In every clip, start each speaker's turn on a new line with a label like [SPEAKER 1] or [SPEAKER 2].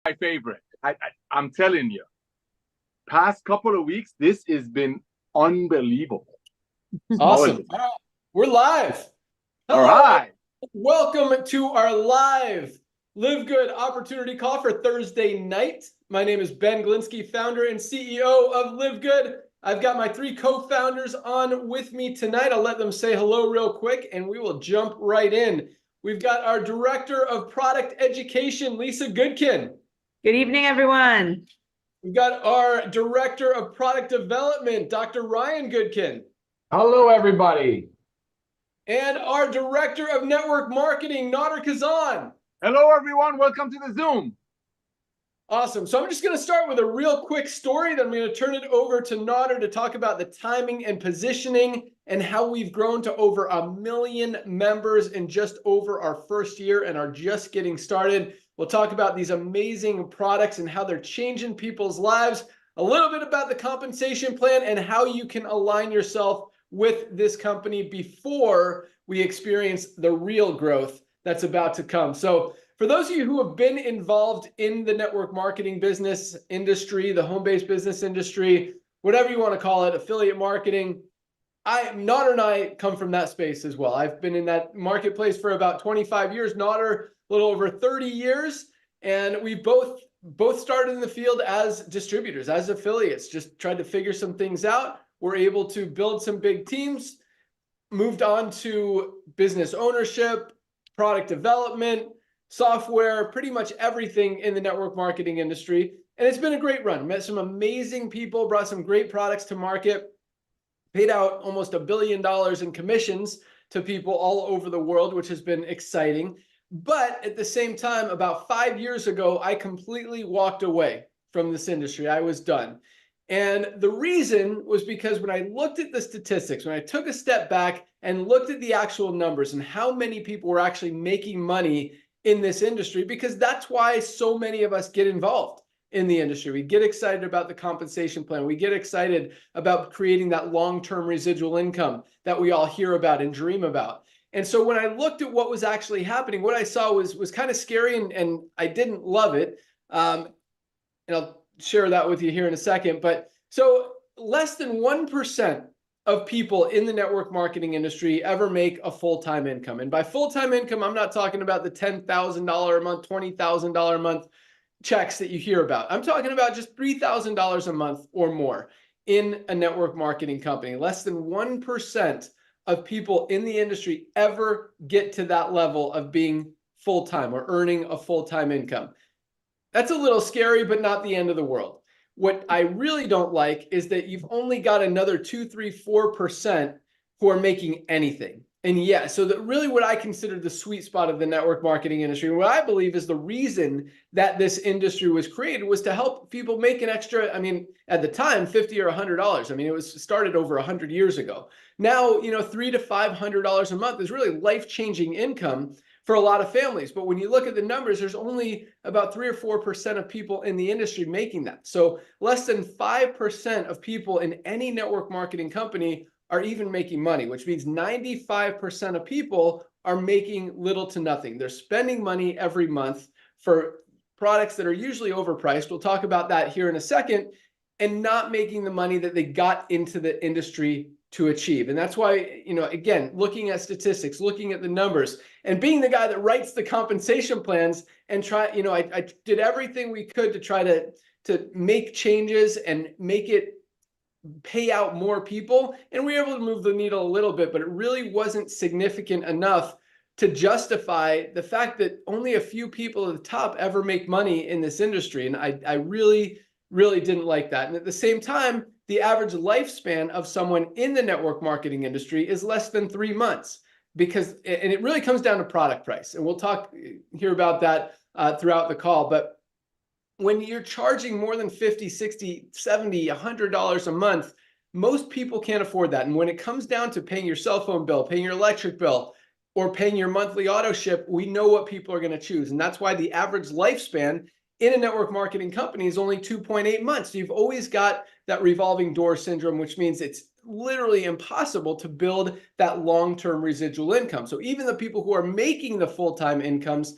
[SPEAKER 1] my favorite. I'm telling you, past couple of weeks, this has been unbelievable.
[SPEAKER 2] Awesome. All right. We're live.
[SPEAKER 1] Hello. All right.
[SPEAKER 2] Welcome to our live LiveGood opportunity call for Thursday night. My name is Ben GLENSKY, founder and CEO of LiveGood. I've got my three co-founders on with me tonight. I'll let them say hello real quick and we will jump right in. We've got our Director of Product Education, Lisa Goodkin.
[SPEAKER 3] Good evening, everyone.
[SPEAKER 2] We've got our Director of Product Development, Dr. Ryan Goodkin.
[SPEAKER 4] Hello, everybody.
[SPEAKER 2] And our Director of Network Marketing, NAUDER KHAZAN.
[SPEAKER 1] Hello, everyone. Welcome to the Zoom.
[SPEAKER 2] Awesome. So I'm just going to start with a real quick story. Then I'm going to turn it over to NAUDER to talk about the timing and positioning and how we've grown to over 1 million members in just over our first year and are just getting started. We'll talk about these amazing products and how they're changing people's lives, a little bit about the compensation plan and how you can align yourself with this company before we experience the real growth that's about to come. So for those of you who have been involved in the network marketing business industry, the home-based business industry, whatever you want to call it, affiliate marketing, NAUDER and I come from that space as well. I've been in that marketplace for about 25 years, NAUDER a little over 30 years, and we both started in the field as distributors, as affiliates, just tried to figure some things out. We're able to build some big teams, moved on to business ownership, product development, software, pretty much everything in the network marketing industry. And it's been a great run. Met some amazing people, brought some great products to market, paid out almost $1 billion in commissions to people all over the world, which has been exciting. But at the same time, about 5 years ago, I completely walked away from this industry. I was done. And the reason was because when I looked at the statistics, when I took a step back and looked at the actual numbers and how many people were actually making money in this industry, because that's why so many of us get involved in the industry. We get excited about the compensation plan. We get excited about creating that long-term residual income that we all hear about and dream about. And so when I looked at what was actually happening, what I saw was kind of scary and I didn't love it. And I'll share that with you here in a second. But so less than 1% of people in the network marketing industry ever make a full-time income. And by full-time income, I'm not talking about the $10,000 a month, $20,000 a month checks that you hear about. I'm talking about just $3,000 a month or more in a network marketing company. Less than 1% of people in the industry ever get to that level of being full-time or earning a full-time income. That's a little scary, but not the end of the world. What I really don't like is that you've only got another 2, 3, 4% who are making anything. And yeah, so that really what I consider the sweet spot of the network marketing industry, what I believe is the reason that this industry was created was to help people make an extra, I mean, at the time, $50 or $100. I mean, it was started over 100 years ago. Now, you know, $300 to $500 a month is really life-changing income for a lot of families. But when you look at the numbers, there's only about 3 or 4% of people in the industry making that. So less than 5% of people in any network marketing company are even making money, which means 95% of people are making little to nothing. They're spending money every month for products that are usually overpriced. We'll talk about that here in a second, and not making the money that they got into the industry to achieve. And that's why, you know, again, looking at statistics, looking at the numbers, and being the guy that writes the compensation plans and try, you know, I did everything we could to try to make changes and make it pay out more people. And we were able to move the needle a little bit, but it really wasn't significant enough to justify the fact that only a few people at the top ever make money in this industry. And I really didn't like that. And at the same time, the average lifespan of someone in the network marketing industry is less than 3 months, because, and it really comes down to product price. And we'll hear about that throughout the call. But when you're charging more than $50, $60, $70, $100 a month, most people can't afford that. And when it comes down to paying your cell phone bill, paying your electric bill, or paying your monthly auto ship, we know what people are going to choose. And that's why the average lifespan in a network marketing company is only 2.8 months. So you've always got that revolving door syndrome, which means it's literally impossible to build that long-term residual income. So even the people who are making the full-time incomes,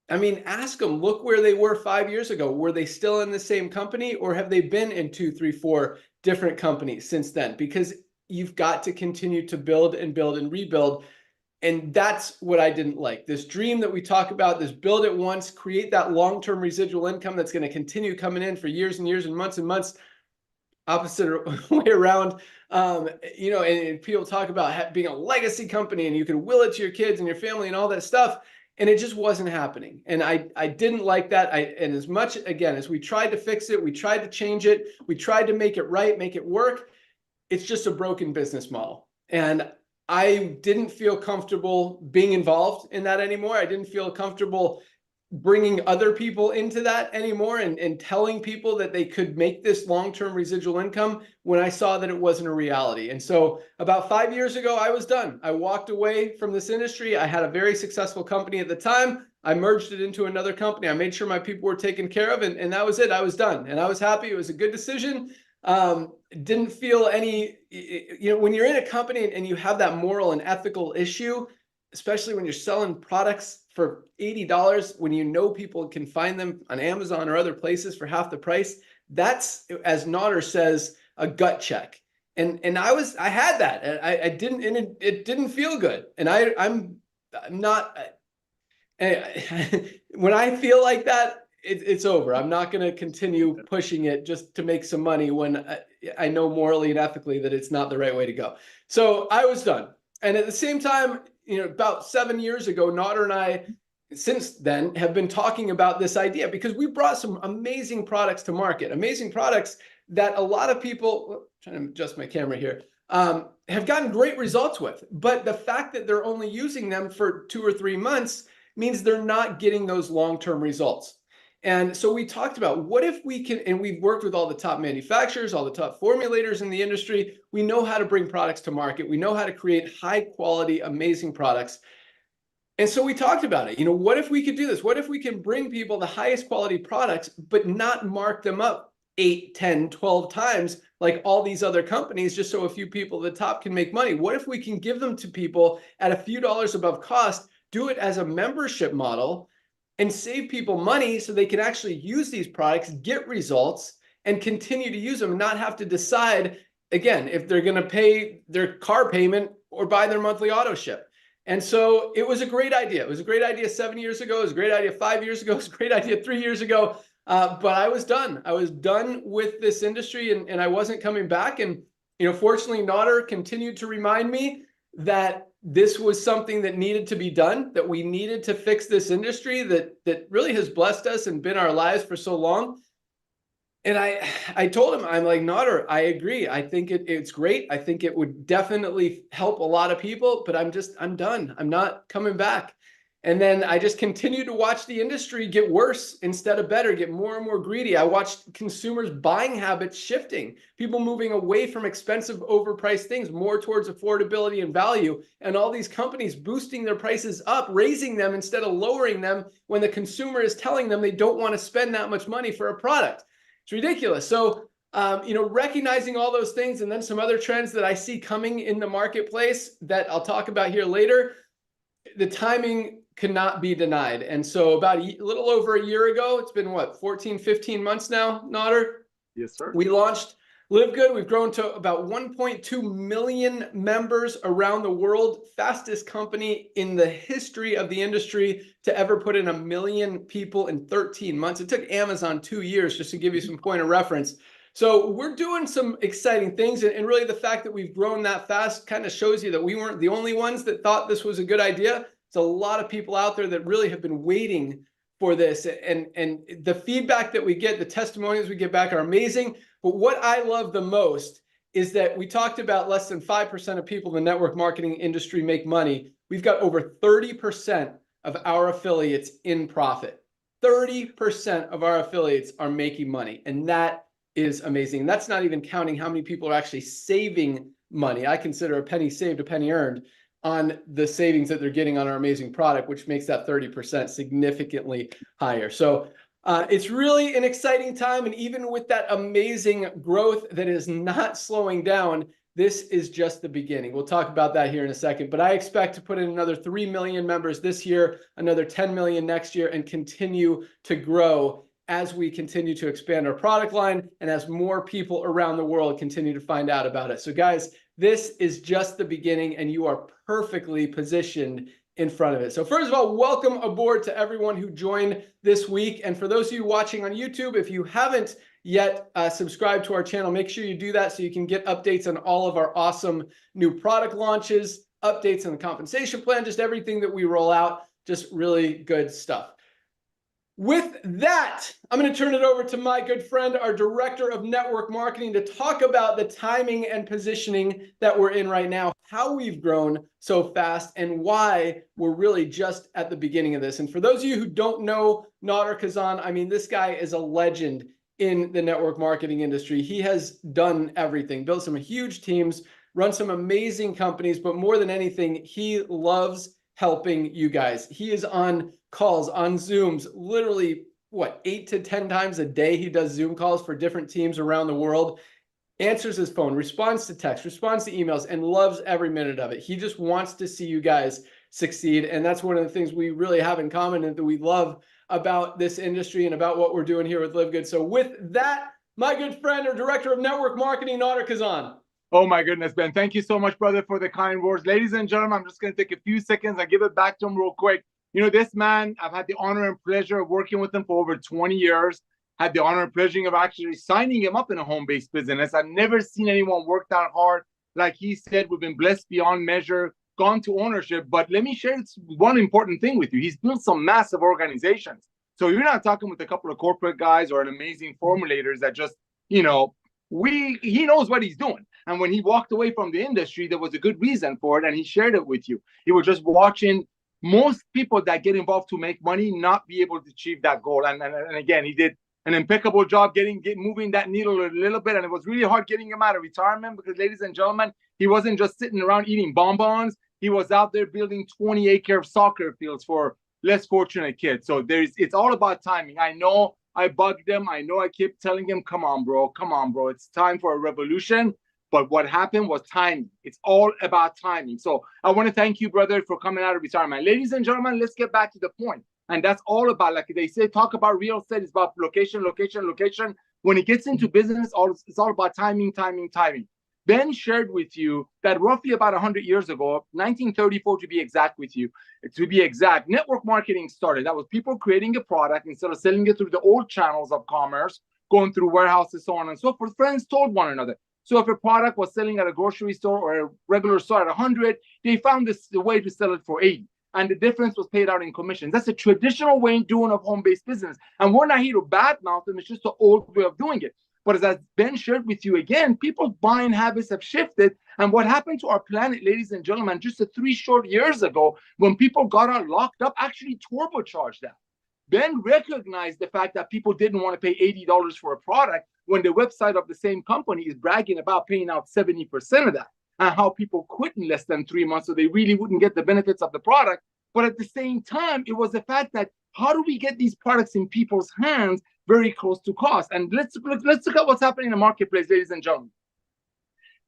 [SPEAKER 2] I mean, ask them, look where they were 5 years ago. Were they still in the same company, or have they been in 2, 3, 4 different companies since then? Because you've got to continue to build and build and rebuild. And that's what I didn't like. This dream that we talk about, this build it once, create that long-term residual income that's going to continue coming in for years and years and months, opposite way around. You know, and people talk about being a legacy company and you can will it to your kids and your family and all that stuff. And it just wasn't happening. And I didn't like that. And as much, again, as we tried to fix it, we tried to change it, we tried to make it right, make it work, it's just a broken business model. And I didn't feel comfortable being involved in that anymore. I didn't feel comfortable bringing other people into that anymore and telling people that they could make this long-term residual income when I saw that it wasn't a reality. And so about 5 years ago, I was done. I walked away from this industry. I had a very successful company at the time. I merged it into another company. I made sure my people were taken care of, and that was it. I was done, and I was happy. It was a good decision. Didn't feel any, you know, when you're in a company and you have that moral and ethical issue, especially when you're selling products for $80, when you know people can find them on Amazon or other places for half the price, that's, as NAUDER says, a gut check. And I had that. I didn't, and it didn't feel good. And I'm not, when I feel like that, it's over. I'm not going to continue pushing it just to make some money when I know morally and ethically that it's not the right way to go. So I was done. And at the same time, you know, about 7 years ago, NAUDER and I, since then, have been talking about this idea because we brought some amazing products to market, amazing products that a lot of people, trying to adjust my camera here, have gotten great results with. But the fact that they're only using them for 2 or 3 months means they're not getting those long-term results. And so we talked about what if we can, and we've worked with all the top manufacturers, all the top formulators in the industry. We know how to bring products to market. We know how to create high quality, amazing products. And so we talked about it. You know, what if we could do this? What if we can bring people the highest quality products, but not mark them up 8, 10, 12 times like all these other companies, just so a few people at the top can make money? What if we can give them to people at a few dollars above cost, do it as a membership model, and save people money so they can actually use these products, get results, and continue to use them and not have to decide, again, if they're going to pay their car payment or buy their monthly auto ship. And so it was a great idea. It was a great idea 7 years ago. It was a great idea 5 years ago. It was a great idea 3 years ago. But I was done. I was done with this industry, and I wasn't coming back. And, you know, fortunately, NAUDER continued to remind me that this was something that needed to be done, that we needed to fix this industry that really has blessed us and been our lives for so long. And I told him, I'm like, NAUDER, I agree. I think it's great. I think it would definitely help a lot of people, but I'm done. I'm not coming back. And then I just continued to watch the industry get worse instead of better, get more and more greedy. I watched consumers' buying habits shifting, people moving away from expensive, overpriced things, more towards affordability and value, and all these companies boosting their prices up, raising them instead of lowering them when the consumer is telling them they don't want to spend that much money for a product. It's ridiculous. So, you know, recognizing all those things, and then some other trends that I see coming in the marketplace that I'll talk about here later, the timing cannot be denied. And so about a little over a year ago, it's been what, 14, 15 months now, NAUDER?
[SPEAKER 1] Yes, sir.
[SPEAKER 2] We launched LiveGood. We've grown to about 1.2 million members around the world. Fastest company in the history of the industry to ever put in 1 million people in 13 months. It took Amazon 2 years, just to give you some point of reference. So we're doing some exciting things. And really the fact that we've grown that fast kind of shows you that we weren't the only ones that thought this was a good idea. There's a lot of people out there that really have been waiting for this. And the feedback that we get, the testimonials we get back are amazing. But what I love the most is that we talked about less than 5% of people in the network marketing industry make money. We've got over 30% of our affiliates in profit. 30% of our affiliates are making money. And that is amazing. And that's not even counting how many people are actually saving money. I consider a penny saved, a penny earned on the savings that they're getting on our amazing product, which makes that 30% significantly higher. So it's really an exciting time. And even with that amazing growth that is not slowing down, this is just the beginning. We'll talk about that here in a second, but I expect to put in another 3 million members this year, another 10 million next year, and continue to grow as we continue to expand our product line and as more people around the world continue to find out about it. So guys, this is just the beginning and you are perfectly positioned in front of it. So first of all, welcome aboard to everyone who joined this week. And for those of you watching on YouTube, if you haven't yet subscribed to our channel, make sure you do that so you can get updates on all of our awesome new product launches, updates on the compensation plan, just everything that we roll out, just really good stuff. With that, I'm going to turn it over to my good friend, our Director of Network Marketing, to talk about the timing and positioning that we're in right now, how we've grown so fast, and why we're really just at the beginning of this. And for those of you who don't know NAUDER KHAZAN, I mean, this guy is a legend in the network marketing industry. He has done everything, built some huge teams, run some amazing companies, but more than anything, he loves helping you guys. He is on calls, on Zooms, literally, what, 8 to 10 times a day he does Zoom calls for different teams around the world, answers his phone, responds to text, responds to emails, and loves every minute of it. He just wants to see you guys succeed. And that's one of the things we really have in common and that we love about this industry and about what we're doing here with LiveGood. So with that, my good friend, our Director of Network Marketing, NAUDER KHAZAN.
[SPEAKER 1] Oh my goodness, Ben. Thank you so much, brother, for the kind words. Ladies and gentlemen, I'm just going to take a few seconds and give it back to him real quick. You know, this man, I've had the honor and pleasure of working with him for over 20 years. Had the honor and pleasure of actually signing him up in a home-based business. I've never seen anyone work that hard. Like he said, we've been blessed beyond measure, gone to ownership. But let me share one important thing with you. He's built some massive organizations. So you're not talking with a couple of corporate guys or an amazing formulators that just, you know, he knows what he's doing. And when he walked away from the industry, there was a good reason for it, and he shared it with you. He was just watching most people that get involved to make money not be able to achieve that goal. And again, he did an impeccable job moving that needle a little bit, and it was really hard getting him out of retirement because, ladies and gentlemen, he wasn't just sitting around eating bonbons. He was out there building 20-acre soccer fields for less fortunate kids. So it's all about timing. I know I bugged him. I know I kept telling him, come on, bro. It's time for a revolution. But what happened was timing. It's all about timing. So I want to thank you, brother, for coming out of retirement. Ladies and gentlemen, let's get back to the point. And that's all about, like they say, talk about real estate. It's about location. When it gets into business, it's all about timing. Ben shared with you that roughly about 100 years ago, 1934 to be exact, network marketing started. That was people creating a product instead of selling it through the old channels of commerce, going through warehouses, so on and so forth. Friends told one another. So if a product was selling at a grocery store or a regular store at 100, they found the way to sell it for 80. And the difference was paid out in commissions. That's a traditional way of doing of home-based business. And we're not here to badmouth them. It's just the old way of doing it. But as Ben shared with you again, people's buying habits have shifted. And what happened to our planet, ladies and gentlemen, just 3 short years ago, when people got out locked up, actually turbocharged that. Ben recognized the fact that people didn't want to pay $80 for a product when the website of the same company is bragging about paying out 70% of that, and how people quit in less than 3 months so they really wouldn't get the benefits of the product. But at the same time, it was the fact that how do we get these products in people's hands very close to cost? And let's look at what's happening in the marketplace, ladies and gentlemen.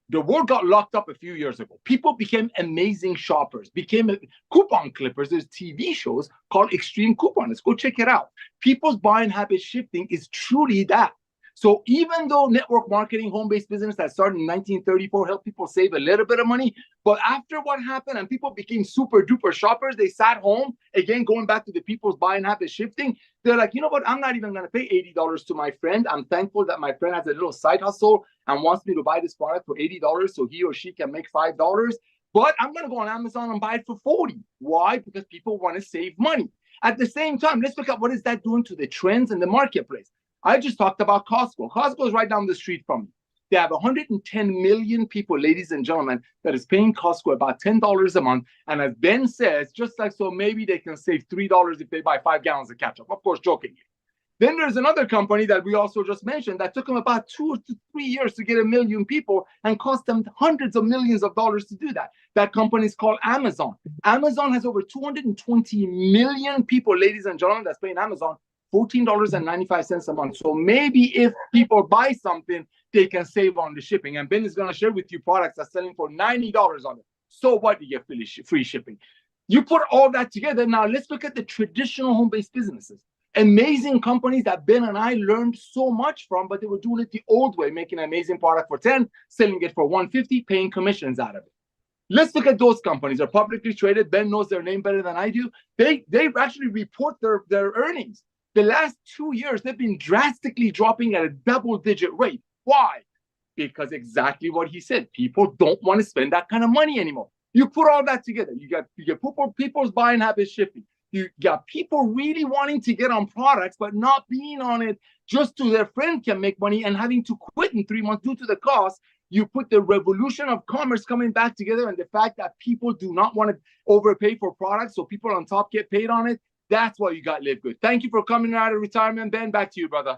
[SPEAKER 1] The world got locked up a few years ago. People became amazing shoppers, became coupon clippers. There's TV shows called Extreme Coupon. Let's go check it out. People's buying habit shifting is truly that. So even though network marketing, home-based business that started in 1934 helped people save a little bit of money, but after what happened and people became super duper shoppers, they sat home, again, going back to the people's buying habits shifting, they're like, you know what, I'm not even gonna pay $80 to my friend. I'm thankful that my friend has a little side hustle and wants me to buy this product for $80 so he or she can make $5. But I'm gonna go on Amazon and buy it for $40. Why? Because people wanna save money. At the same time, let's look at what is that doing to the trends in the marketplace. I just talked about Costco. Costco is right down the street from me. They have 110 million people, ladies and gentlemen, that is paying Costco about $10 a month. And as Ben says, just like so, maybe they can save $3 if they buy 5 gallons of ketchup. Of course, jokingly. Then there's another company that we also just mentioned that took them about 2 to 3 years to get 1 million people and cost them hundreds of millions of dollars to do that. That company is called Amazon. Amazon has over 220 million people, ladies and gentlemen, that's paying Amazon $14.95 a month. So maybe if people buy something, they can save on the shipping. And Ben is going to share with you products that's selling for $90 on it. So what? You get free shipping. You put all that together. Now let's look at the traditional home-based businesses. Amazing companies that Ben and I learned so much from, but they were doing it the old way, making an amazing product for 10, selling it for 150, paying commissions out of it. Let's look at those companies. They're publicly traded. Ben knows their name better than I do. They actually report their earnings. The last 2 years, they've been drastically dropping at a double-digit rate. Why? Because exactly what he said. People don't want to spend that kind of money anymore. You put all that together. You get people's buying habits shifting. You got people really wanting to get on products, but not being on it just so their friend can make money and having to quit in 3 months due to the cost. You put the revolution of commerce coming back together and the fact that people do not want to overpay for products, so people on top get paid on it. That's why you got LiveGood. Thank you for coming out of retirement, Ben. Back to you, brother.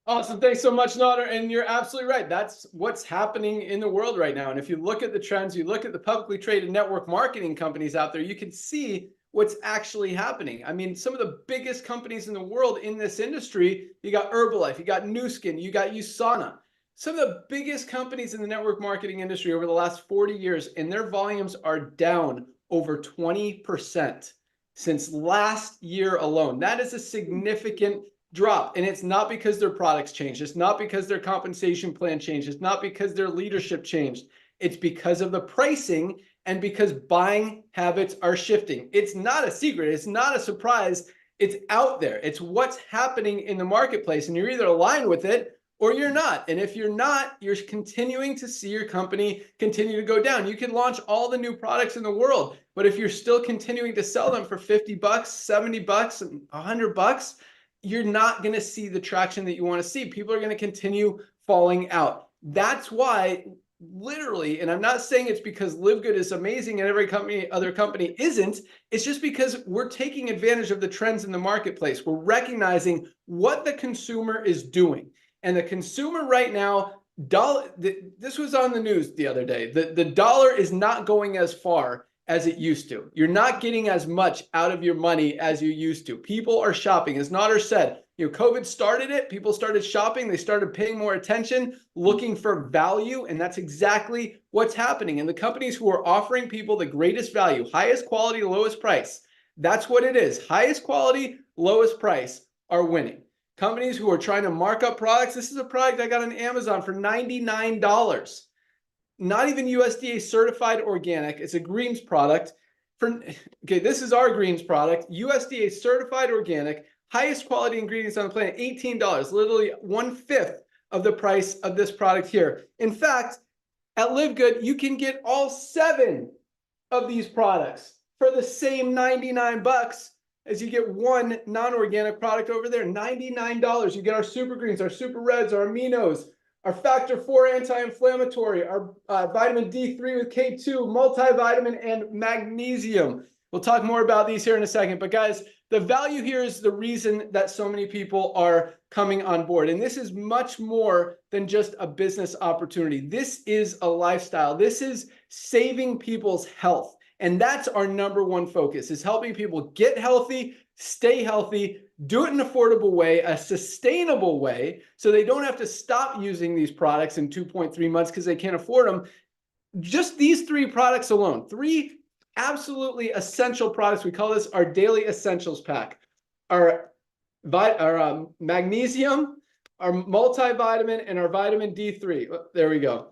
[SPEAKER 2] Awesome. Thanks so much, NAUDER. And you're absolutely right. That's what's happening in the world right now. And if you look at the trends, you look at the publicly traded network marketing companies out there, you can see what's actually happening. I mean, some of the biggest companies in the world in this industry, you got Herbalife, you got Nu Skin, you got USANA. Some of the biggest companies in the network marketing industry over the last 40 years, and their volumes are down over 20% since last year alone. That is a significant drop. And it's not because their products changed. It's not because their compensation plan changed. It's not because their leadership changed. It's because of the pricing and because buying habits are shifting. It's not a secret. It's not a surprise. It's out there. It's what's happening in the marketplace. And you're either aligned with it or you're not. And if you're not, you're continuing to see your company continue to go down. You can launch all the new products in the world, but if you're still continuing to sell them for 50 bucks, 70 bucks, and 100 bucks, you're not going to see the traction that you want to see. People are going to continue falling out. That's why literally, and I'm not saying it's because LiveGood is amazing and every other company isn't. It's just because we're taking advantage of the trends in the marketplace. We're recognizing what the consumer is doing. And the consumer right now, this was on the news the other day, the dollar is not going as far as it used to. You're not getting as much out of your money as you used to. People are shopping. As NAUDER said, COVID started it. People started shopping. They started paying more attention, looking for value. And that's exactly what's happening. And the companies who are offering people the greatest value, highest quality, lowest price, that's what it is. Highest quality, lowest price are winning. Companies who are trying to mark up products. This is a product I got on Amazon for $99. Not even USDA certified organic. It's a greens product. Okay, this is our greens product. USDA certified organic, highest quality ingredients on the planet, $18, literally 1/5 of the price of this product here. In fact, at LiveGood, you can get all 7 of these products for the same 99 bucks as you get one non-organic product over there. $99. You get our super greens, our super reds, our aminos, our factor 4 anti-inflammatory, our vitamin D3 with K2, multivitamin, and magnesium. We'll talk more about these here in a second. But guys, the value here is the reason that so many people are coming on board. And this is much more than just a business opportunity. This is a lifestyle. This is saving people's health. And that's our #1 focus, is helping people get healthy, stay healthy, do it in an affordable way, a sustainable way, so they don't have to stop using these products in 2.3 months because they can't afford them. Just these 3 products alone, 3 absolutely essential products. We call this our daily essentials pack. Our magnesium, our multivitamin, and our vitamin D3. There we go.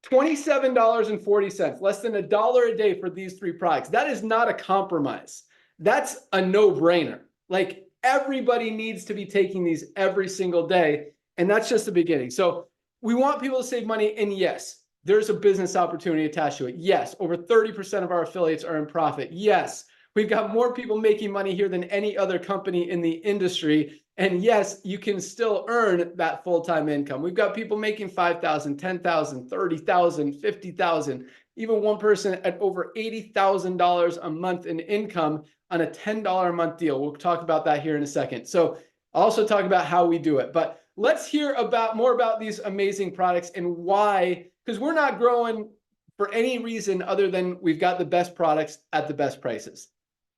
[SPEAKER 2] $27.40, less than $1 a day for these 3 products. That is not a compromise. That's a no-brainer. Like, everybody needs to be taking these every single day, and that's just the beginning. So we want people to save money, and yes, there's a business opportunity attached to it. Yes, over 30% of our affiliates are in profit. Yes, we've got more people making money here than any other company in the industry. And yes, you can still earn that full-time income. We've got people making $5,000, $10,000, $30,000, $50,000, even one person at over $80,000 a month in income on a $10 a month deal. We'll talk about that here in a second. So I'll also talk about how we do it. But let's hear more about these amazing products and why, because we're not growing for any reason other than we've got the best products at the best prices.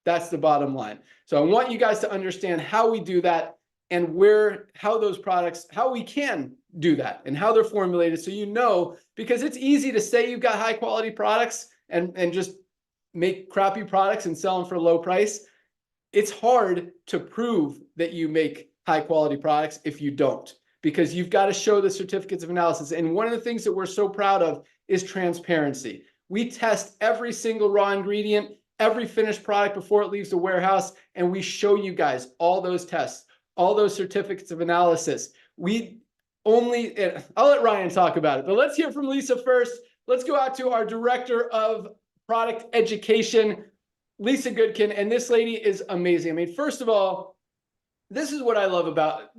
[SPEAKER 2] That's the bottom line. So I want you guys to understand how we do that and how those products, how we can do that and how they're formulated. So, you know, because it's easy to say you've got high quality products and just make crappy products and sell them for a low price. It's hard to prove that you make high quality products if you don't, because you've got to show the certificates of analysis. And one of the things that we're so proud of is transparency. We test every single raw ingredient, every finished product before it leaves the warehouse, and we show you guys all those tests, all those certificates of analysis. I'll let Ryan talk about it, but let's hear from Lisa first. Let's go out to our Director of Product Education, Lisa Goodkin, and this lady is amazing. I mean, first of all, this is what I love about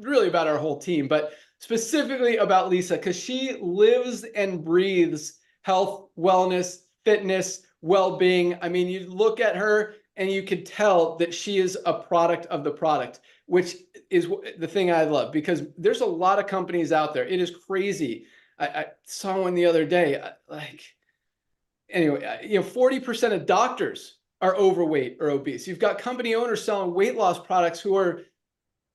[SPEAKER 2] our whole team, but specifically about Lisa, because she lives and breathes health, wellness, fitness, well-being. I mean, you look at her and you can tell that she is a product of the product, which is the thing I love, because there's a lot of companies out there. It is crazy. I saw one the other day, anyway, 40% of doctors are overweight or obese. You've got company owners selling weight loss products who are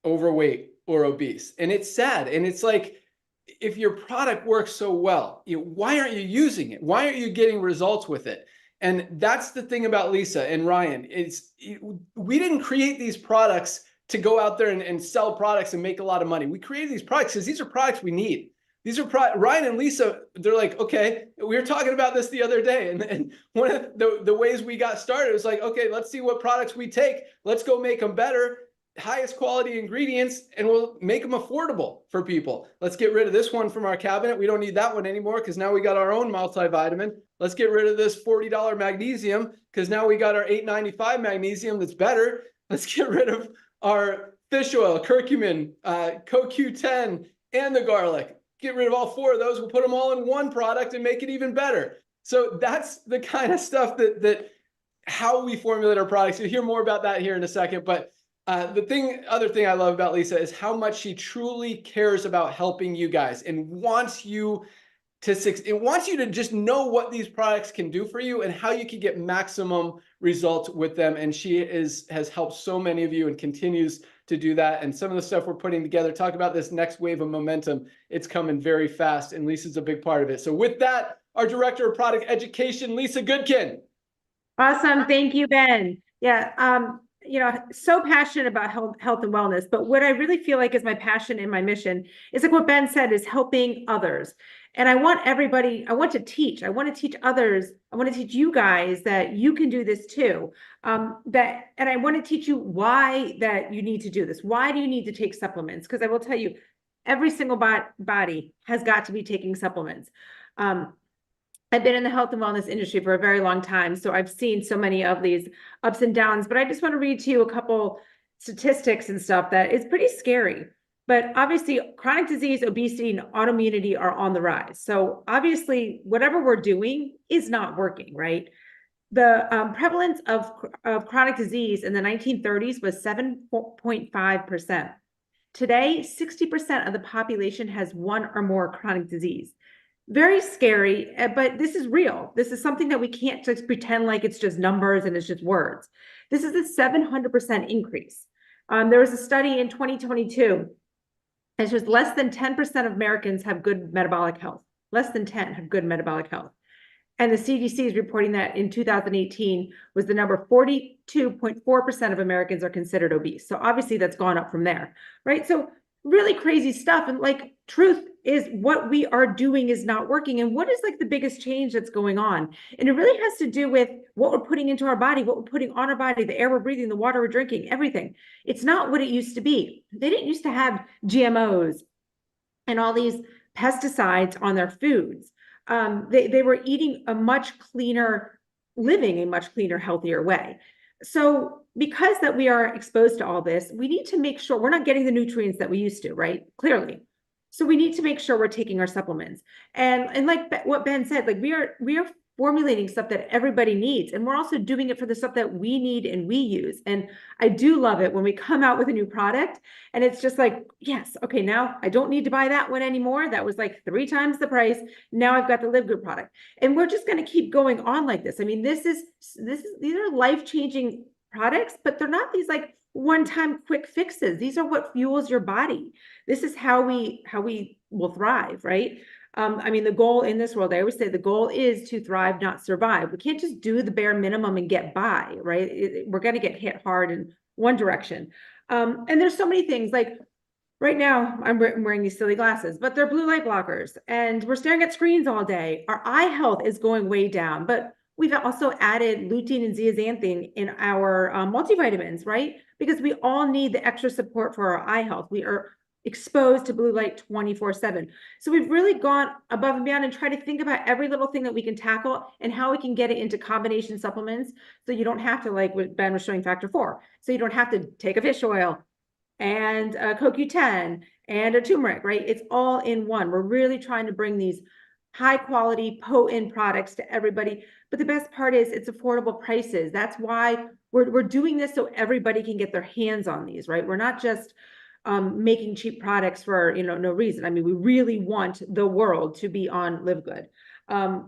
[SPEAKER 2] overweight or obese. And it's sad. And it's like, if your product works so well, why aren't you using it? Why aren't you getting results with it? And that's the thing about Lisa and Ryan. We didn't create these products to go out there and sell products and make a lot of money. We created these products because these are products we need. These are Ryan and Lisa, they're like, okay, we were talking about this the other day. And one of the ways we got started was like, okay, let's see what products we take. Let's go make them better, highest quality ingredients, and we'll make them affordable for people. Let's get rid of this one from our cabinet. We don't need that one anymore because now we got our own multivitamin. Let's get rid of this $40 magnesium because now we got our $8.95 magnesium that's better. Let's get rid of our fish oil, curcumin, CoQ10, and the garlic. Get rid of all four of those. We'll put them all in one product and make it even better. So that's the kind of stuff that how we formulate our products. You'll hear more about that here in a second. But other thing I love about Lisa is how much she truly cares about helping you guys and wants you to just know what these products can do for you and how you can get maximum results with them. And she has helped so many of you and continues to do that. And some of the stuff we're putting together, talk about this next wave of momentum. It's coming very fast, and Lisa's a big part of it. So with that, our Director of Product Education, Lisa Goodkin.
[SPEAKER 3] Awesome. Thank you, Ben. Yeah. So passionate about health and wellness, but what I really feel like is my passion and my mission is like what Ben said, is helping others. And I want to teach others. I want to teach you guys that you can do this too. And I want to teach you why that you need to do this. Why do you need to take supplements? Because I will tell you, every single body has got to be taking supplements. I've been in the health and wellness industry for a very long time, so I've seen so many of these ups and downs, but I just want to read to you a couple statistics and stuff that is pretty scary. But obviously, chronic disease, obesity, and autoimmunity are on the rise. So obviously, whatever we're doing is not working, right? The prevalence of chronic disease in the 1930s was 7.5%. Today, 60% of the population has one or more chronic disease. Very scary, but this is real. This is something that we can't just pretend like it's just numbers and it's just words. This is a 700% increase. There was a study in 2022. It's just less than 10% of Americans have good metabolic health. Less than 10 have good metabolic health. And the CDC is reporting that in 2018 was the number 42.4% of Americans are considered obese. So obviously that's gone up from there, right? So really crazy stuff. And like, truth is what we are doing is not working. And what is like the biggest change that's going on? And it really has to do with what we're putting into our body, what we're putting on our body, the air we're breathing, the water we're drinking, everything. It's not what it used to be. They didn't used to have GMOs and all these pesticides on their foods. They were eating a much cleaner, living a much cleaner, healthier way. So because that we are exposed to all this, we need to make sure we're not getting the nutrients that we used to, right? Clearly. So we need to make sure we're taking our supplements. And like what Ben said, like we are formulating stuff that everybody needs. And we're also doing it for the stuff that we need and we use. And I do love it when we come out with a new product and it's just like, yes, okay, now I don't need to buy that one anymore. That was like 3 times the price. Now I've got the LiveGood product. And we're just going to keep going on like this. I mean, these are life-changing products, but they're not these like one-time quick fixes. These are what fuels your body. This is how we will thrive, right? I mean, the goal in this world, I always say the goal is to thrive, not survive. We can't just do the bare minimum and get by, right? We're going to get hit hard in one direction. And there's so many things like right now I'm wearing these silly glasses, but they're blue light blockers and we're staring at screens all day. Our eye health is going way down, but we've also added lutein and zeaxanthin in our multivitamins, right? Because we all need the extra support for our eye health. We are exposed to blue light 24/7. So we've really gone above and beyond and try to think about every little thing that we can tackle and how we can get it into combination supplements. So you don't have to, like what Ben was showing, factor 4. So you don't have to take a fish oil and a CoQ10 and a turmeric, right? It's all in one. We're really trying to bring these high quality, potent products to everybody. But the best part is it's affordable prices. That's why we're doing this so everybody can get their hands on these, right? We're not just making cheap products for, no reason. I mean, we really want the world to be on LiveGood.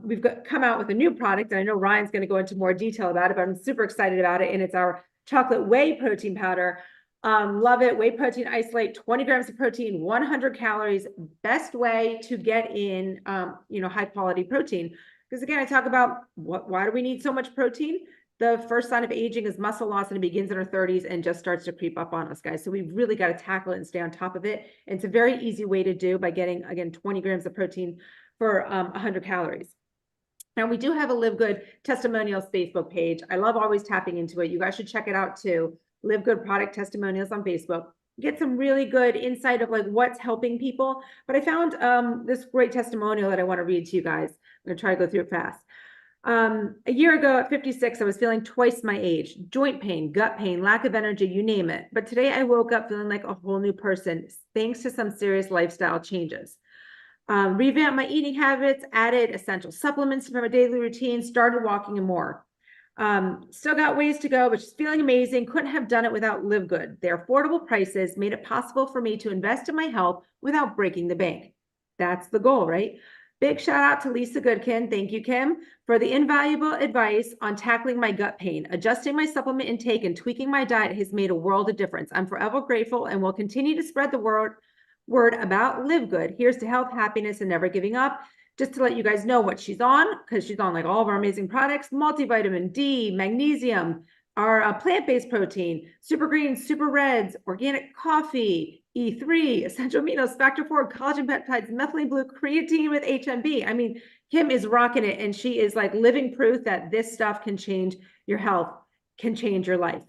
[SPEAKER 3] We've come out with a new product, and I know Ryan's going to go into more detail about it, but I'm super excited about it. And it's our chocolate whey protein powder. Love it. Whey protein isolate, 20 grams of protein, 100 calories. Best way to get in, high quality protein. Because again, I talk about why do we need so much protein? The first sign of aging is muscle loss, and it begins in our 30s and just starts to creep up on us, guys. So we've really got to tackle it and stay on top of it. And it's a very easy way to do by getting, again, 20 grams of protein for 100 calories. Now, we do have a LiveGood testimonials Facebook page. I love always tapping into it. You guys should check it out too. LiveGood product testimonials on Facebook. Get some really good insight of like what's helping people. But I found this great testimonial that I want to read to you guys. I'm going to try to go through it fast. A year ago at 56, I was feeling twice my age, joint pain, gut pain, lack of energy, you name it. But today I woke up feeling like a whole new person, thanks to some serious lifestyle changes. Revamped my eating habits, added essential supplements for my daily routine, started walking and more. Still got ways to go, but just feeling amazing. Couldn't have done it without LiveGood. Their affordable prices made it possible for me to invest in my health without breaking the bank. That's the goal, right? Big shout out to Lisa GOODKIN, thank you, Kim, for the invaluable advice on tackling my gut pain. Adjusting my supplement intake and tweaking my diet has made a world of difference. I'm forever grateful and will continue to spread the word about LiveGood. Here's to health, happiness, and never giving up. Just to let you guys know what she's on, because she's on like all of our amazing products: multivitamin D, magnesium, our plant-based protein, super greens, super reds, organic coffee, E3, essential aminos, factor 4, collagen peptides, methylene blue, creatine with HMB. I mean, Kim is rocking it, and she is like living proof that this stuff can change your health, can change your life.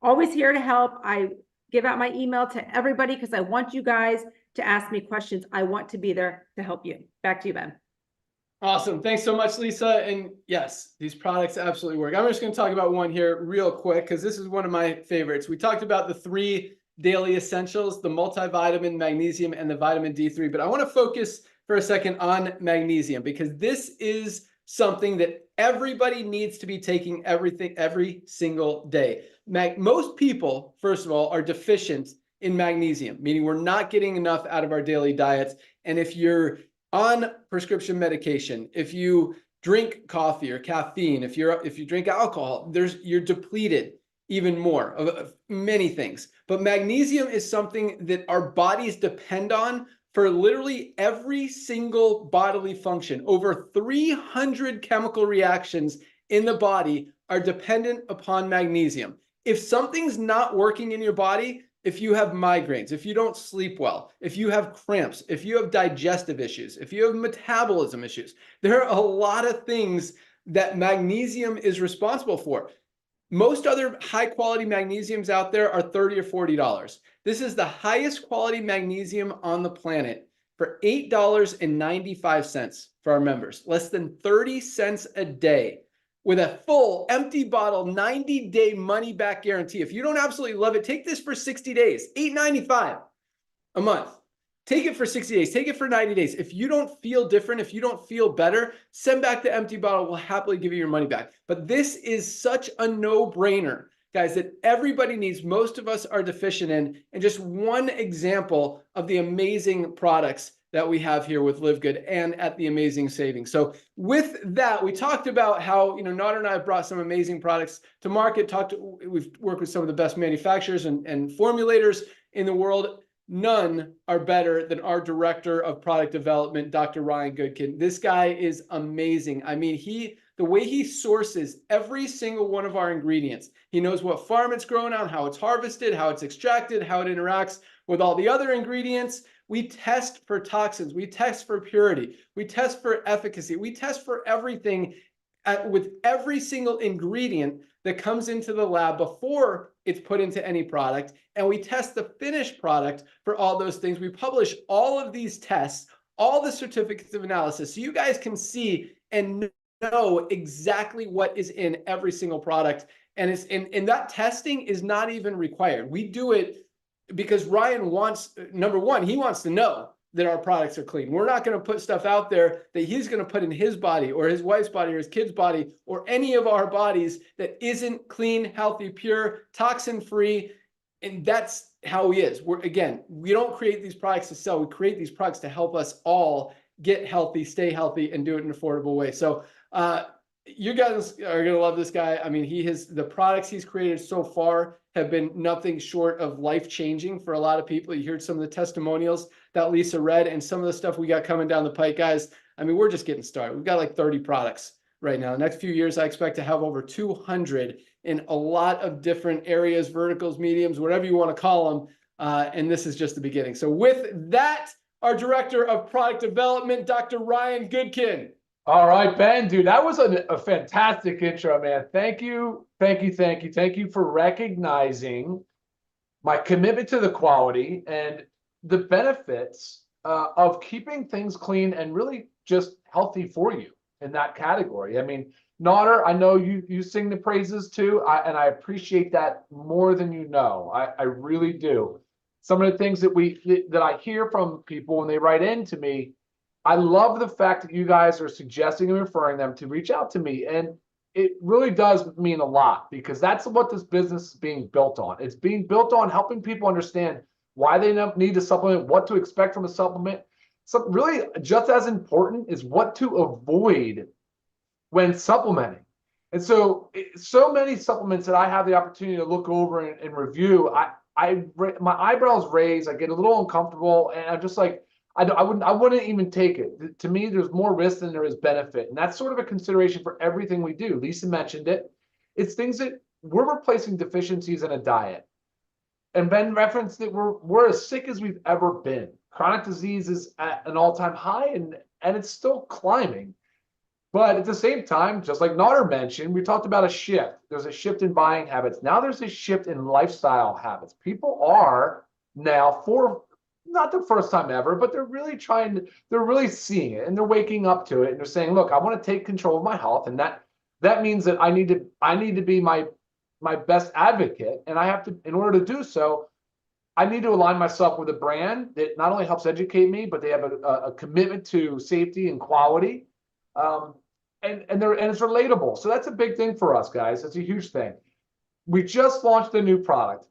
[SPEAKER 3] Always here to help. I give out my email to everybody because I want you guys to ask me questions. I want to be there to help you. Back to you, Ben.
[SPEAKER 2] Awesome. Thanks so much, Lisa. And yes, these products absolutely work. I'm just going to talk about one here real quick because this is one of my favorites. We talked about the 3 daily essentials, the multivitamin, magnesium, and the vitamin D3. But I want to focus for a second on magnesium because this is something that everybody needs to be taking every single day. Most people, first of all, are deficient in magnesium, meaning we're not getting enough out of our daily diets. And if you're on prescription medication, if you drink coffee or caffeine, if you drink alcohol, you're depleted even more of many things. But magnesium is something that our bodies depend on for literally every single bodily function. Over 300 chemical reactions in the body are dependent upon magnesium. If something's not working in your body, if you have migraines, if you don't sleep well, if you have cramps, if you have digestive issues, if you have metabolism issues, there are a lot of things that magnesium is responsible for. Most other high quality magnesiums out there are $30 or $40. This is the highest quality magnesium on the planet for $8.95 for our members, less than 30 cents a day, with a full empty bottle 90-day money back guarantee. If you don't absolutely love it, take this for 60 days, $8.95 a month. Take it for 60 days, take it for 90 days. If you don't feel different, if you don't feel better, send back the empty bottle. We'll happily give you your money back. But this is such a no-brainer, guys, that everybody needs. Most of us are deficient in, and just one example of the amazing products that we have here with LiveGood and at the amazing savings. So with that, we talked about how, Nauder and I have brought some amazing products to market. We've worked with some of the best manufacturers and formulators in the world. None are better than our director of product development, Dr. Ryan Goodkin. This guy is amazing. I mean, the way he sources every single one of our ingredients, he knows what farm it's grown on, how it's harvested, how it's extracted, how it interacts with all the other ingredients. We test for toxins, we test for purity, we test for efficacy, we test for everything with every single ingredient that comes into the lab before it's put into any product. And we test the finished product for all those things. We publish all of these tests, all the certificates of analysis, so you guys can see and know exactly what is in every single product. And it's and that testing is not even required. We do it because Ryan wants, number one, he wants to know that our products are clean. We're not going to put stuff out there that he's going to put in his body or his wife's body or his kid's body or any of our bodies that isn't clean, healthy, pure, toxin-free. And that's how he is. We don't create these products to sell. We create these products to help us all get healthy, stay healthy, and do it in an affordable way. So you guys are going to love this guy. I mean, the products he's created so far have been nothing short of life-changing for a lot of people. You heard some of the testimonials that Lisa read and some of the stuff we got coming down the pike, guys. I mean, we're just getting started. We've got like 30 products right now. The next few years, I expect to have over 200 in a lot of different areas, verticals, mediums, whatever you want to call them. And this is just the beginning. So with that, our Director of Product Development, Dr. Ryan Goodkin.
[SPEAKER 4] All right, Ben, dude, that was a fantastic intro, man. Thank you for recognizing my commitment to the quality and the benefits of keeping things clean and really just healthy for you in that category. I mean, Nauder, I know you sing the praises too, and I appreciate that more than you know. I really do. Some of the things that I hear from people when they write in to me, I love the fact that you guys are suggesting and referring them to reach out to me. And it really does mean a lot because that's what this business is being built on. It's being built on helping people understand why they need a supplement, what to expect from a supplement. So really just as important is what to avoid when supplementing. And so many supplements that I have the opportunity to look over and review, my eyebrows raise, I get a little uncomfortable, and I'm just like, I wouldn't even take it. To me, there's more risk than there is benefit. And that's sort of a consideration for everything we do. Lisa mentioned it. It's things that we're replacing deficiencies in a diet. And Ben referenced that we're as sick as we've ever been. Chronic disease is at an all-time high, and it's still climbing. But at the same time, just like Nauder mentioned, we talked about a shift. There's a shift in buying habits. Now there's a shift in lifestyle habits. People are now, for not the first time ever, but they're really seeing it, and they're waking up to it, and they're saying, look, I want to take control of my health, and that means that I need to be my best advocate, and I have to, in order to do so, I need to align myself with a brand that not only helps educate me, but they have a commitment to safety and quality, and it's relatable. So that's a big thing for us, guys. That's a huge thing. We just launched a new product.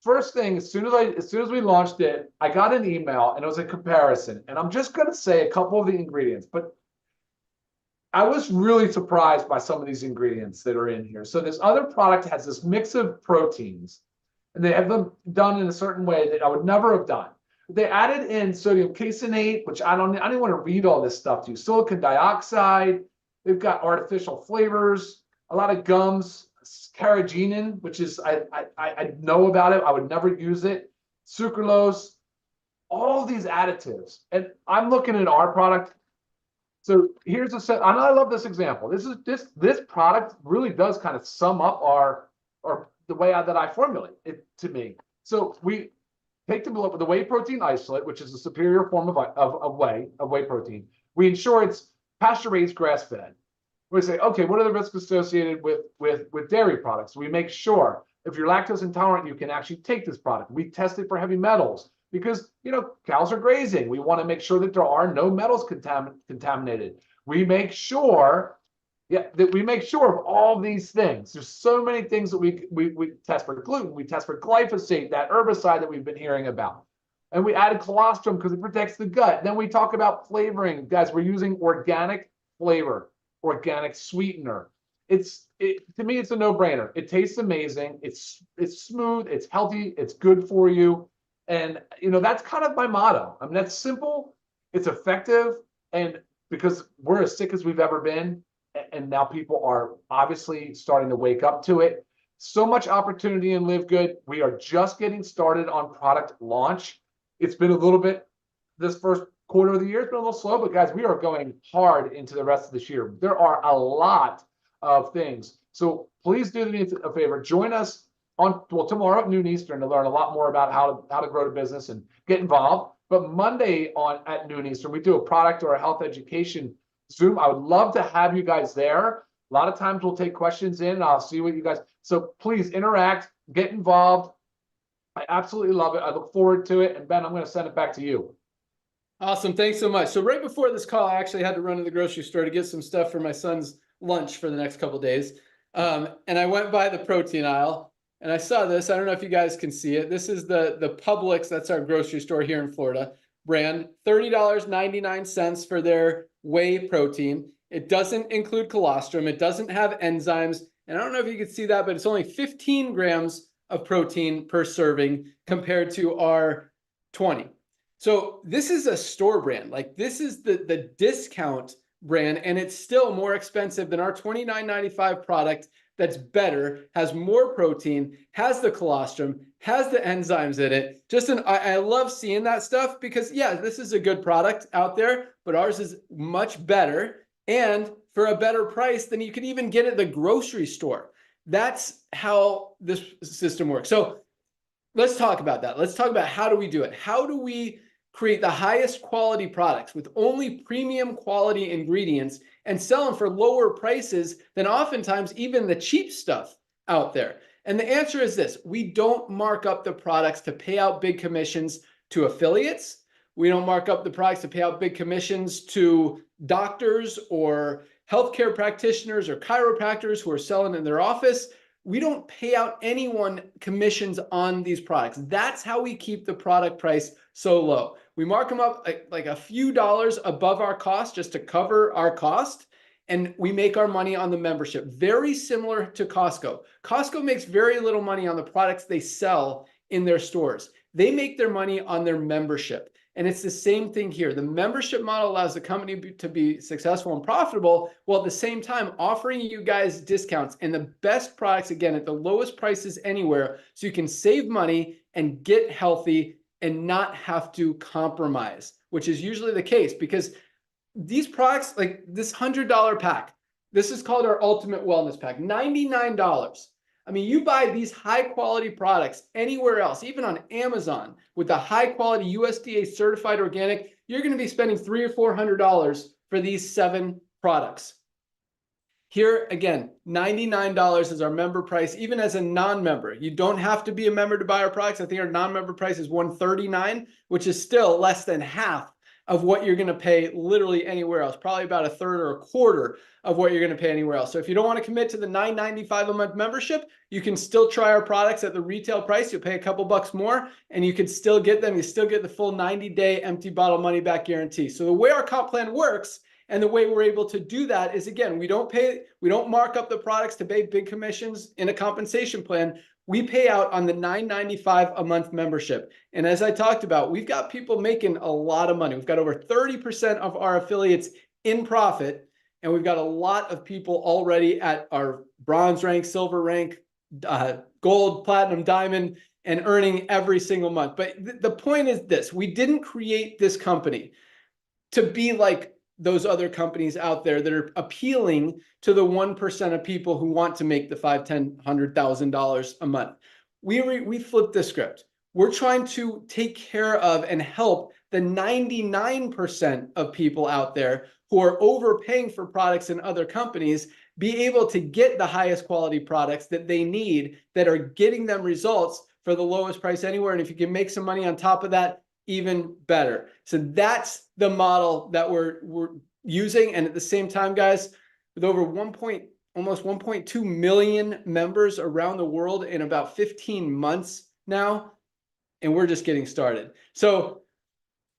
[SPEAKER 4] First thing, as soon as we launched it, I got an email and it was a comparison. And I'm just going to say a couple of the ingredients, but I was really surprised by some of these ingredients that are in here. So this other product has this mix of proteins, and they have them done in a certain way that I would never have done. They added in sodium caseinate, which I don't even want to read all this stuff to you. Silicon dioxide. They've got artificial flavors, a lot of gums. Carrageenan, which is I know about it, I would never use it. Sucralose, all these additives, and I'm looking at our product. So here's and I love this example. This product really does kind of sum up the way that I formulate it to me. So we take the whey protein isolate, which is a superior form of whey protein. We ensure it's pasture raised, grass fed. We say, okay, what are the risks associated with dairy products? We make sure if you're lactose intolerant, you can actually take this product. We test it for heavy metals because, cows are grazing. We want to make sure that there are no metals contaminated. We make sure, of all these things. There's so many things that we test for gluten. We test for glyphosate, that herbicide that we've been hearing about. And we added colostrum because it protects the gut. Then we talk about flavoring. Guys, we're using organic flavor, organic sweetener. To me, it's a no-brainer. It tastes amazing. It's smooth, it's healthy, it's good for you. And that's kind of my motto. I mean, that's simple, it's effective, and because we're as sick as we've ever been, and now people are obviously starting to wake up to it. So much opportunity in LiveGood. We are just getting started on product launch. It's been a little bit, this first quarter of the year, it's been a little slow, but guys, we are going hard into the rest of this year. There are a lot of things. So please do me a favor, join us tomorrow at noon Eastern to learn a lot more about how to grow the business and get involved. But Monday at noon Eastern, we do a product or a health education Zoom. I would love to have you guys there. A lot of times we'll take questions in and I'll see what you guys, so please interact, get involved. I absolutely love it. I look forward to it. And Ben, I'm going to send it back to you.
[SPEAKER 2] Awesome. Thanks so much. So right before this call, I actually had to run to the grocery store to get some stuff for my son's lunch for the next couple of days. And I went by the protein aisle and I saw this. I don't know if you guys can see it. This is the Publix, that's our grocery store here in Florida, brand, $30.99 for their whey protein. It doesn't include colostrum. It doesn't have enzymes. And I don't know if you can see that, but it's only 15 grams of protein per serving compared to our 20. So this is a store brand. Like, this is the discount brand, and it's still more expensive than our $29.95 product that's better, has more protein, has the colostrum, has the enzymes in it. I love seeing that stuff because, yeah, this is a good product out there, but ours is much better and for a better price than you could even get at the grocery store. That's how this system works. So let's talk about that. Let's talk about how do we do it? How do we create the highest quality products with only premium quality ingredients and sell them for lower prices than oftentimes even the cheap stuff out there? And the answer is this: we don't mark up the products to pay out big commissions to affiliates. We don't mark up the products to pay out big commissions to doctors or healthcare practitioners or chiropractors who are selling in their office. We don't pay out anyone commissions on these products. That's how we keep the product price so low. We mark them up like a few dollars above our cost just to cover our cost, and we make our money on the membership. Very similar to Costco. Costco makes very little money on the products they sell in their stores. They make their money on their membership. And it's the same thing here. The membership model allows the company to be successful and profitable, while at the same time offering you guys discounts and the best products, again, at the lowest prices anywhere, so you can save money and get healthy and not have to compromise, which is usually the case because these products, like this $100 pack, this is called our Ultimate Wellness Pack, $99. I mean, you buy these high quality products anywhere else, even on Amazon, with the high quality USDA certified organic, you're going to be spending $300 or $400 for these 7 products. Here, again, $99 is our member price, even as a non-member. You don't have to be a member to buy our products. I think our non-member price is $139, which is still less than half of what you're going to pay literally anywhere else, probably about a third or a quarter of what you're going to pay anywhere else. So if you don't want to commit to the $9.95 a month membership, you can still try our products at the retail price. You'll pay a couple bucks more and you can still get them. You still get the full 90-day empty bottle money back guarantee. So the way our comp plan works and the way we're able to do that is, again, we don't mark up the products to pay big commissions in a compensation plan. We pay out on the $9.95 a month membership. And as I talked about, we've got people making a lot of money. We've got over 30% of our affiliates in profit, and we've got a lot of people already at our bronze rank, silver rank, gold, platinum, diamond, and earning every single month. But the point is this: we didn't create this company to be like those other companies out there that are appealing to the 1% of people who want to make the $5,000, $10,000, $100,000 a month. We flipped the script. We're trying to take care of and help the 99% of people out there who are overpaying for products in other companies be able to get the highest quality products that they need, that are getting them results for the lowest price anywhere. And if you can make some money on top of that, even better. So that's the model that we're using. And at the same time, guys, with over almost 1.2 million members around the world in about 15 months now, and we're just getting started. So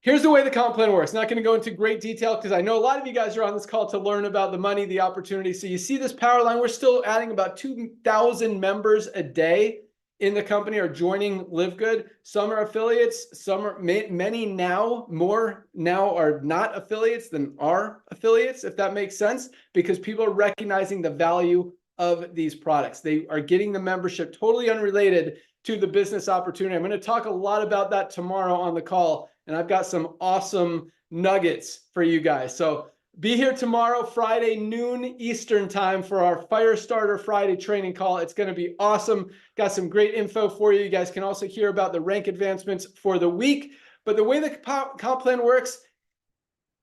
[SPEAKER 2] here's the way the comp plan works. Not going to go into great detail because I know a lot of you guys are on this call to learn about the money, the opportunity. So you see this power line, we're still adding about 2,000 members a day in the company are joining LiveGood. Some are affiliates, some are many now, more now are not affiliates than are affiliates, if that makes sense, because people are recognizing the value of these products. They are getting the membership totally unrelated to the business opportunity. I'm going to talk a lot about that tomorrow on the call, and I've got some awesome nuggets for you guys. So be here tomorrow, Friday, noon Eastern time for our Firestarter Friday training call. It's going to be awesome. Got some great info for you. You guys can also hear about the rank advancements for the week. But the way the comp plan works,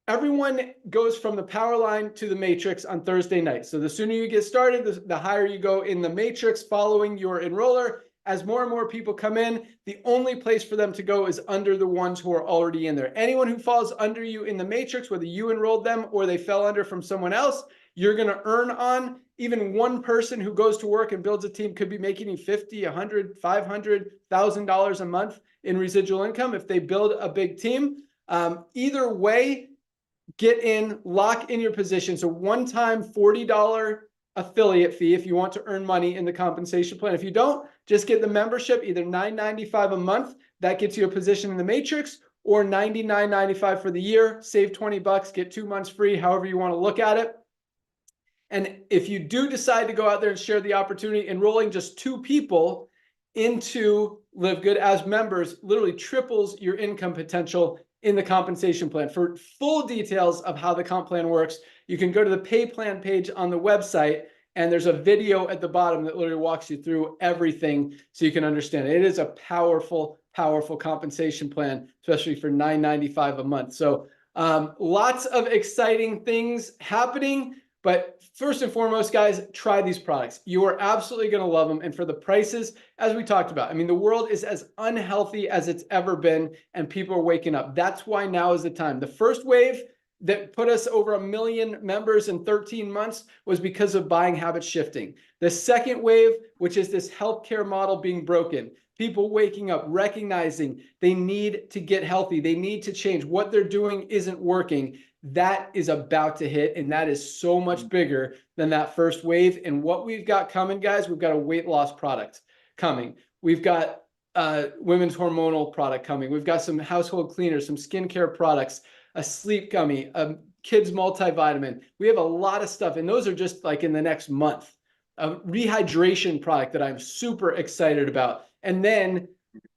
[SPEAKER 2] everyone goes from the power line to the matrix on Thursday night. So the sooner you get started, the higher you go in the matrix following your enroller. As more and more people come in, the only place for them to go is under the ones who are already in there. Anyone who falls under you in the matrix, whether you enrolled them or they fell under from someone else, you're going to earn on. Even one person who goes to work and builds a team could be making you $50, $100, $500, $1,000 a month in residual income if they build a big team. Either way, get in, lock in your position. So one-time $40 affiliate fee if you want to earn money in the compensation plan. If you don't, just get the membership, either $9.95 a month, that gets you a position in the matrix, or $99.95 for the year, save 20 bucks, get 2 months free, however you want to look at it. And if you do decide to go out there and share the opportunity, enrolling just 2 people into LiveGood as members literally triples your income potential in the compensation plan. For full details of how the comp plan works, you can go to the pay plan page on the website, and there's a video at the bottom that literally walks you through everything so you can understand it. It is a powerful, powerful compensation plan, especially for $9.95 a month. So lots of exciting things happening. But first and foremost, guys, try these products. You are absolutely going to love them. And for the prices, as we talked about, I mean, the world is as unhealthy as it's ever been, and people are waking up. That's why now is the time. The first wave that put us over 1 million members in 13 months was because of buying habit shifting. The second wave, which is this healthcare model being broken, people waking up, recognizing they need to get healthy, they need to change, what they're doing isn't working. That is about to hit, and that is so much bigger than that first wave. And what we've got coming, guys, we've got a weight loss product coming. We've got women's hormonal product coming. We've got some household cleaners, some skincare products, a sleep gummy, a kids multivitamin. We have a lot of stuff, and those are just like in the next month. A rehydration product that I'm super excited about. And then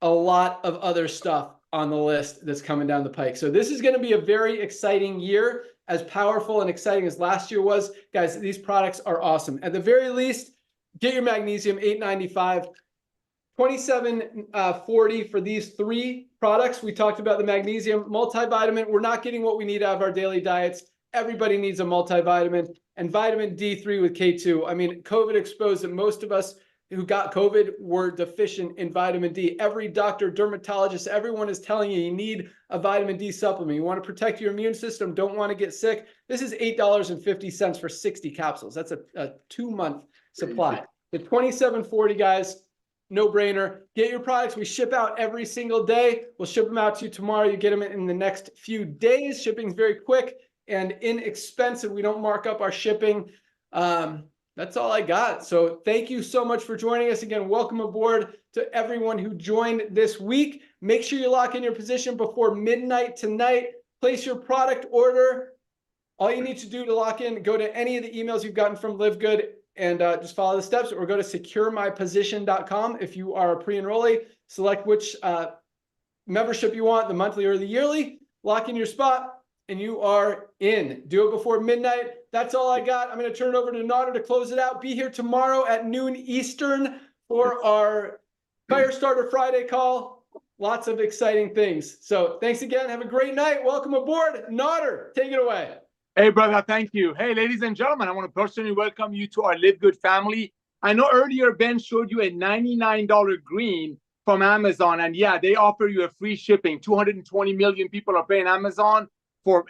[SPEAKER 2] a lot of other stuff on the list that's coming down the pike. So this is going to be a very exciting year, as powerful and exciting as last year was. Guys, these products are awesome. At the very least, get your magnesium, $8.95, $27.40 for these 3 products. We talked about the magnesium multivitamin. We're not getting what we need out of our daily diets. Everybody needs a multivitamin. And vitamin D3 with K2. I mean, COVID exposed that most of us who got COVID were deficient in vitamin D. Every doctor, dermatologist, everyone is telling you need a vitamin D supplement. You want to protect your immune system, don't want to get sick. This is $8.50 for 60 capsules. That's a 2-month supply. The $27.40, guys, no brainer. Get your products. We ship out every single day. We'll ship them out to you tomorrow. You get them in the next few days. Shipping's very quick and inexpensive. We don't mark up our shipping. That's all I got. So thank you so much for joining us. Again, welcome aboard to everyone who joined this week. Make sure you lock in your position before midnight tonight. Place your product order. All you need to do to lock in, go to any of the emails you've gotten from LiveGood and just follow the steps, or go to securemyposition.com. If you are a pre-enrollee, select which membership you want, the monthly or the yearly, lock in your spot, and you are in. Do it before midnight. That's all I got. I'm going to turn it over to NAUDER to close it out. Be here tomorrow at noon Eastern for our Firestarter Friday call. Lots of exciting things. So thanks again. Have a great night. Welcome aboard. NAUDER, take it away.
[SPEAKER 1] Hey, brother, thank you. Hey, ladies and gentlemen, I want to personally welcome you to our LiveGood family. I know earlier Ben showed you a $99 green from Amazon, and yeah, they offer you a free shipping. 220 million people are paying Amazon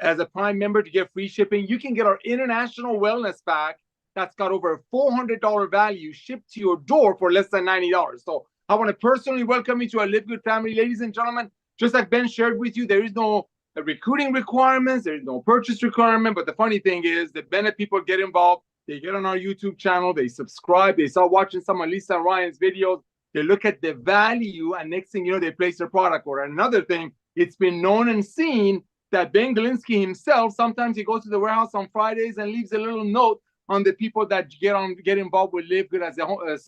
[SPEAKER 1] as a Prime member to get free shipping. You can get our international wellness pack that's got over a $400 value shipped to your door for less than $90. So I want to personally welcome you to our LiveGood family, ladies and gentlemen. Just like Ben shared with you, there is no recruiting requirements, there is no purchase requirement. But the funny thing is, the minute people get involved, they get on our YouTube channel, they subscribe, they start watching some of Lisa and Ryan's videos, they look at the value, and next thing you know, they place their product order. Another thing, it's been known and seen that Ben GLENSKY himself, sometimes he goes to the warehouse on Fridays and leaves a little note on the people that get involved with LiveGood as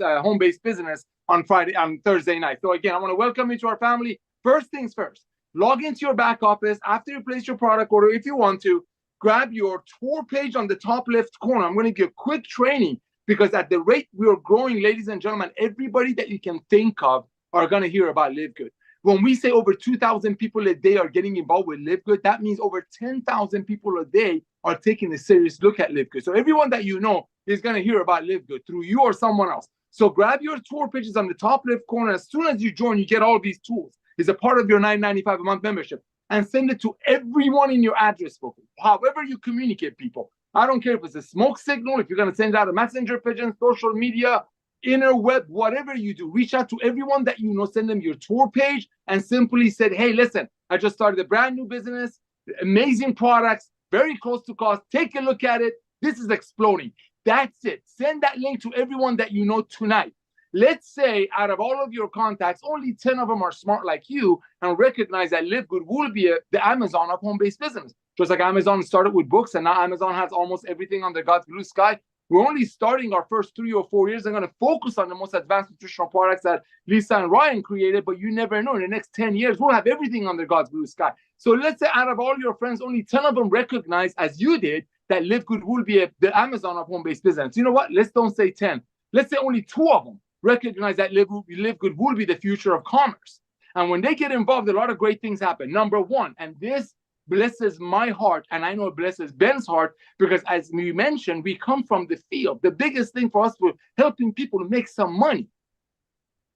[SPEAKER 1] a home-based business on Thursday night. So again, I want to welcome you to our family. First things first, log into your back office after you place your product order. If you want to, grab your tour page on the top left corner. I'm going to give you a quick training because at the rate we are growing, ladies and gentlemen, everybody that you can think of are going to hear about LiveGood. When we say over 2,000 people a day are getting involved with LiveGood, that means over 10,000 people a day are taking a serious look at LiveGood. So everyone that you know is going to hear about LiveGood through you or someone else. So grab your tour pages on the top left corner. As soon as you join, you get all these tools. It's a part of your $9.95 a month membership. And send it to everyone in your address book, however you communicate people. I don't care if it's a smoke signal, if you're going to send out a messenger pigeon, social media, interweb, whatever you do, reach out to everyone that you know, send them your tour page and simply said, hey, listen, I just started a brand new business, amazing products, very close to cost. Take a look at it. This is exploding. That's it. Send that link to everyone that you know tonight. Let's say out of all of your contacts, only 10 of them are smart like you and recognize that LiveGood will be the Amazon of home-based business. Just like Amazon started with books and now Amazon has almost everything under God's blue sky. We're only starting our first 3 or 4 years. I'm going to focus on the most advanced nutritional products that Lisa and Ryan created, but you never know. In the next 10 years, we'll have everything under God's blue sky. So let's say out of all your friends, only 10 of them recognize, as you did, that LiveGood will be the Amazon of home-based business. You know what? Let's don't say 10. Let's say only 2 of them recognize that LiveGood will be the future of commerce. And when they get involved, a lot of great things happen. Number one, and this blesses my heart, and I know it blesses Ben's heart, because as we mentioned, we come from the field. The biggest thing for us was helping people to make some money.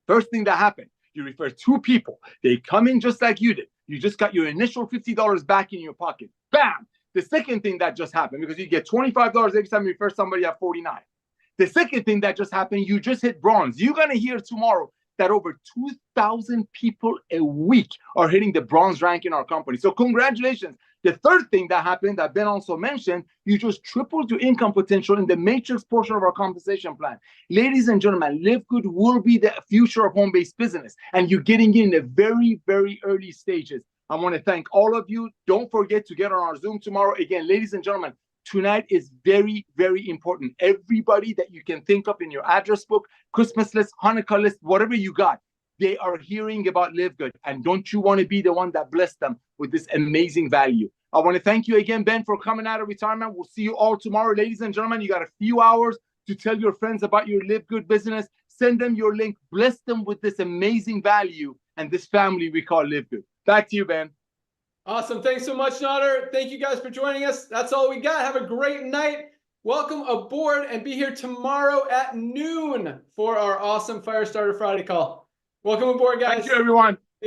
[SPEAKER 1] First thing that happened, you refer 2 people. They come in just like you did. You just got your initial $50 back in your pocket. Bam! The second thing that just happened, because you get $25 every time you refer somebody at 49. The second thing that just happened, you just hit bronze. You're going to hear tomorrow that over 2,000 people a week are hitting the bronze rank in our company. So congratulations. The third thing that happened that Ben also mentioned, you just tripled your income potential in the matrix portion of our compensation plan. Ladies and gentlemen, LiveGood will be the future of home-based business, and you're getting in the very, very early stages. I want to thank all of you. Don't forget to get on our Zoom tomorrow. Again, ladies and gentlemen, tonight is very, very important. Everybody that you can think of in your address book, Christmas list, Hanukkah list, whatever you got, they are hearing about LiveGood. And don't you want to be the one that blessed them with this amazing value? I want to thank you again, Ben, for coming out of retirement. We'll see you all tomorrow. Ladies and gentlemen, you got a few hours to tell your friends about your LiveGood business. Send them your link. Bless them with this amazing value and this family we call LiveGood. Back to you, Ben.
[SPEAKER 2] Awesome. Thanks so much, NAUDER. Thank you guys for joining us. That's all we got. Have a great night. Welcome aboard and be here tomorrow at noon for our awesome Firestarter Friday call. Welcome aboard, guys.
[SPEAKER 1] Thank you, everyone.